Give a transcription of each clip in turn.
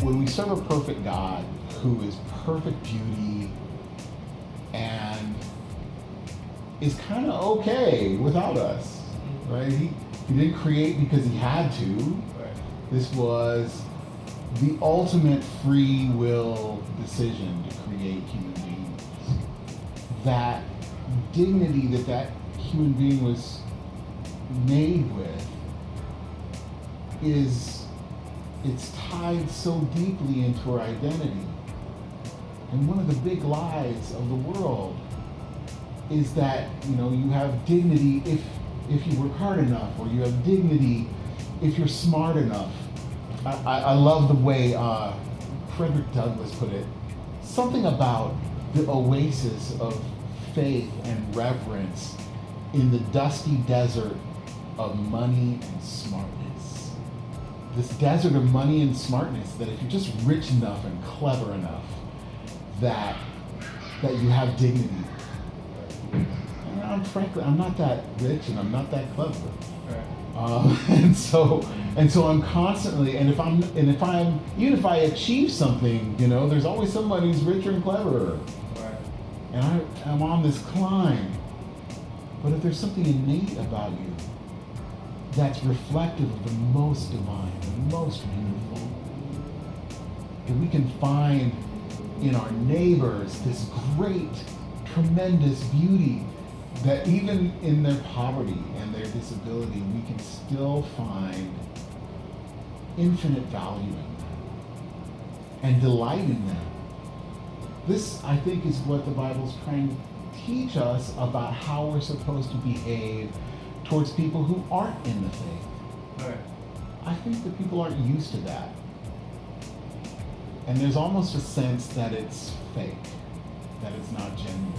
when we serve a perfect God who is perfect beauty and is kind of okay without us, right? He didn't create because he had to. Right. This was the ultimate free will decision to create human beings. That dignity that human being was made with it's tied so deeply into our identity. And one of the big lies of the world is that, you have dignity if you work hard enough, or you have dignity if you're smart enough. I love the way Frederick Douglass put it. Something about the oasis of faith and reverence in the dusty desert of money and smartness. This desert of money and smartness, that if you're just rich enough and clever enough, that you have dignity. And frankly, I'm not that rich and I'm not that clever. And so I'm constantly, and if even if I achieve something, there's always somebody who's richer and cleverer. Right. And I'm on this climb. But if there's something innate about you that's reflective of the most divine, the most beautiful, that we can find in our neighbors this great, tremendous beauty, that even in their poverty and their disability, we can still find infinite value in them and delight in them. This, I think, is what the Bible's trying to teach us about how we're supposed to behave towards people who aren't in the faith. Right. I think that people aren't used to that. And there's almost a sense that it's fake, that it's not genuine.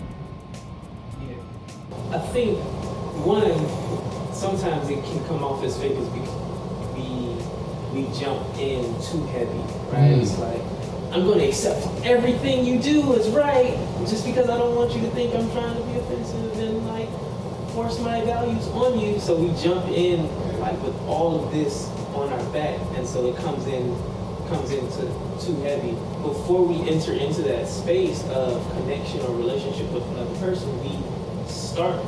Yeah. I think, sometimes it can come off as fake because we jump in too heavy, right? It's like, I'm going to accept everything you do is right, just because I don't want you to think I'm trying to be offensive and force my values on you. So we jump in with all of this on our back, and so it comes into too heavy. Before we enter into that space of connection or relationship with another person, we start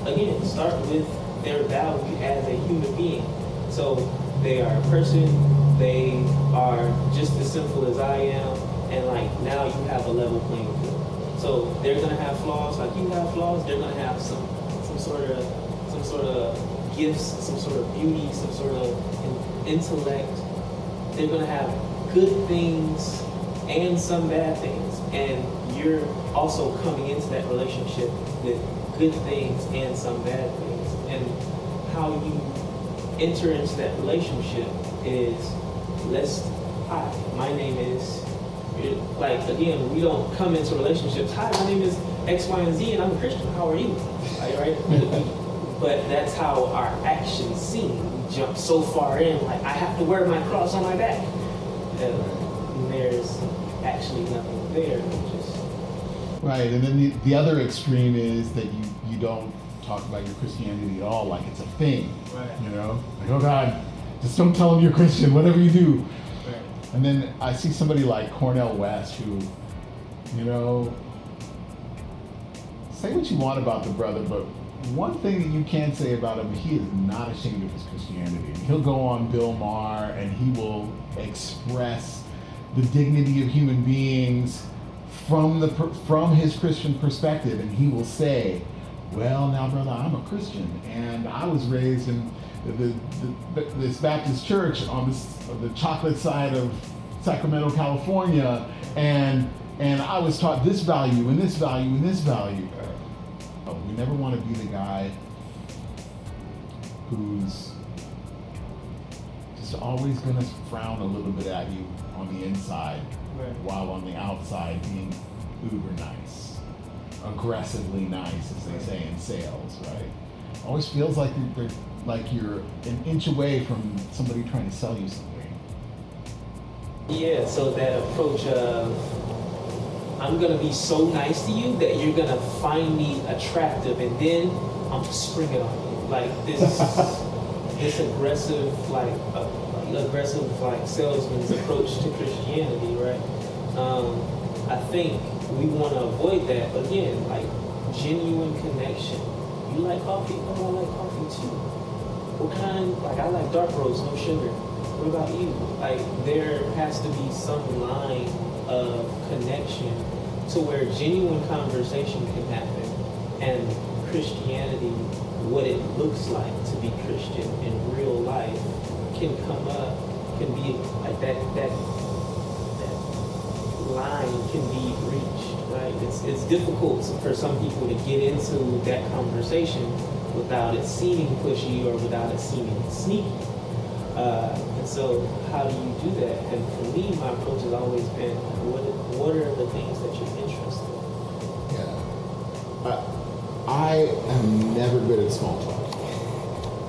with their value as a human being. So they are a person, they are just as simple as I am, and now you have a level playing field. So they're gonna have flaws like you have flaws, they're gonna have some sort of gifts, some sort of beauty, some sort of intellect. They're gonna have good things and some bad things, and you're also coming into that relationship with good things and some bad things. And how you enter into that relationship is, hi, my name is, again, we don't come into relationships, hi, my name is X, Y, and Z, and I'm a Christian, how are you? Right? But that's how our actions seem. We jump so far in, I have to wear my cross on my back. And there's actually nothing there. Right, and then the other extreme is that you don't talk about your Christianity at all like it's a thing. Right. Oh God, just don't tell them you're Christian, whatever you do. Right. And then I see somebody like Cornel West who, say what you want about the brother, but one thing that you can say about him, he is not ashamed of his Christianity. He'll go on Bill Maher and he will express the dignity of human beings from his Christian perspective, and he will say, well, now, brother, I'm a Christian, and I was raised in this Baptist church on the chocolate side of Sacramento, California, and I was taught this value and this value and this value. We never want to be the guy who's just always going to frown a little bit at you on the inside, right, while on the outside being uber nice, aggressively nice, as they say in sales, right? Always feels like you're an inch away from somebody trying to sell you something. Yeah, so that approach of, I'm gonna be so nice to you that you're gonna find me attractive, and then I'm gonna spring it on you. This aggressive, aggressive like salesman's approach to Christianity, right? I think we want to avoid that. Again, like genuine connection. You like coffee? Oh, I like coffee too. What kind? Like I like dark roast, no sugar. What about you? Like there has to be some line of connection to where genuine conversation can happen, and Christianity, what it looks like to be Christian in real life, can come up, can be like that line can be reached, right? It's difficult for some people to get into that conversation without it seeming pushy or without it seeming sneaky. And so how do you do that? And for me, my approach has always been, what are the things that you're interested in? Yeah. I am never good at small talk.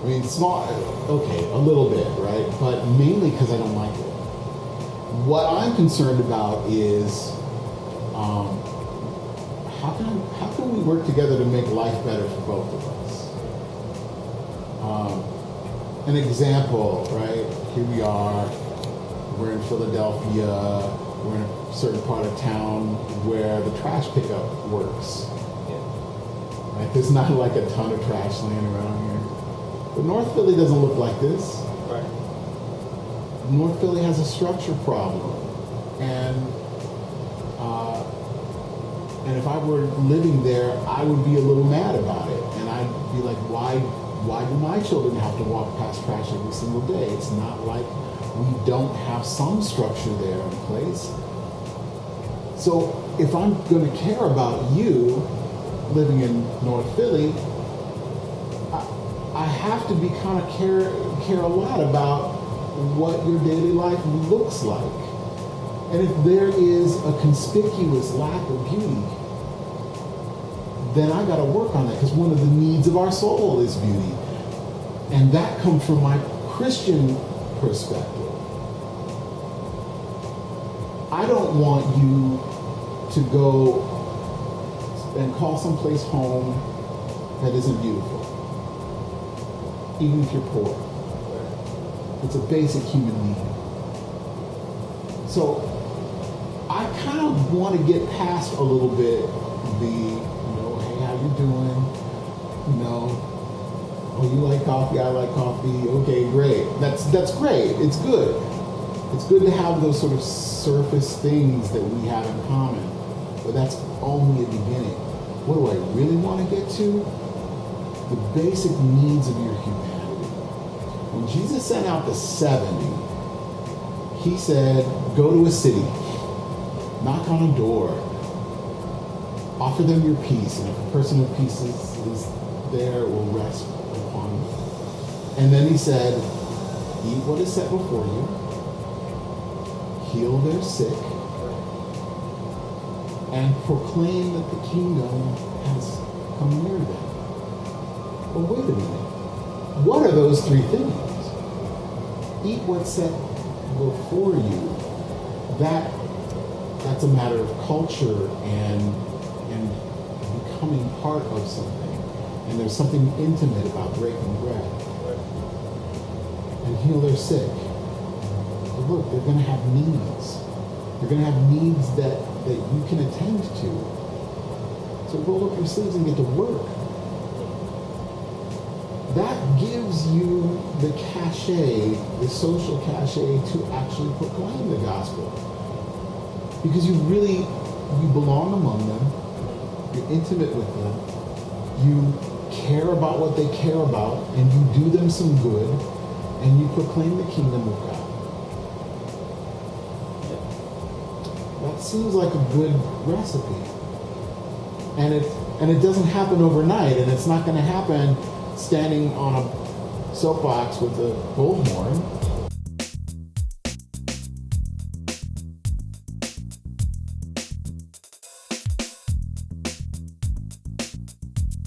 I mean, okay, a little bit, right? But mainly because I don't like it. What I'm concerned about is how can we work together to make life better for both of us? An example, right? Here we are. We're in Philadelphia. We're in a certain part of town where the trash pickup works. Right? There's not like a ton of trash laying around here. But North Philly doesn't look like this. Right. North Philly has a structure problem. And if I were living there, I would be a little mad about it. And I'd be like, why do my children have to walk past trash every single day? It's not like we don't have some structure there in place. So if I'm going to care about you living in North Philly, I have to be kind of care a lot about what your daily life looks like. And if there is a conspicuous lack of beauty, then I got to work on that, because one of the needs of our soul is beauty. And that comes from my Christian perspective. I don't want you to go and call someplace home that isn't beautiful, even if you're poor. It's a basic human need. So I kind of want to get past a little bit the, hey, how you doing? Oh, you like coffee, I like coffee. Okay, great. That's great. It's good. It's good to have those sort of surface things that we have in common. But that's only a beginning. What do I really want to get to? The basic needs of your humanity. When Jesus sent out the 70, he said, go to a city, knock on a door, offer them your peace, and if a person of peace is there, it will rest upon you. And then he said, eat what is set before you, heal their sick, and proclaim that the kingdom has come near them. But wait a minute. What are those three things? Eat what's set before you. That's a matter of culture and becoming part of something. And there's something intimate about breaking bread. And heal their sick. But look, they're going to have needs. They're going to have needs that you can attend to. So roll up your sleeves and get to work. That gives you the cachet, the social cachet, to actually proclaim the gospel. Because you belong among them, you're intimate with them, you care about what they care about, and you do them some good, and you proclaim the kingdom of God. That seems like a good recipe. And it doesn't happen overnight, and it's not going to happen standing on a soapbox with a bullhorn.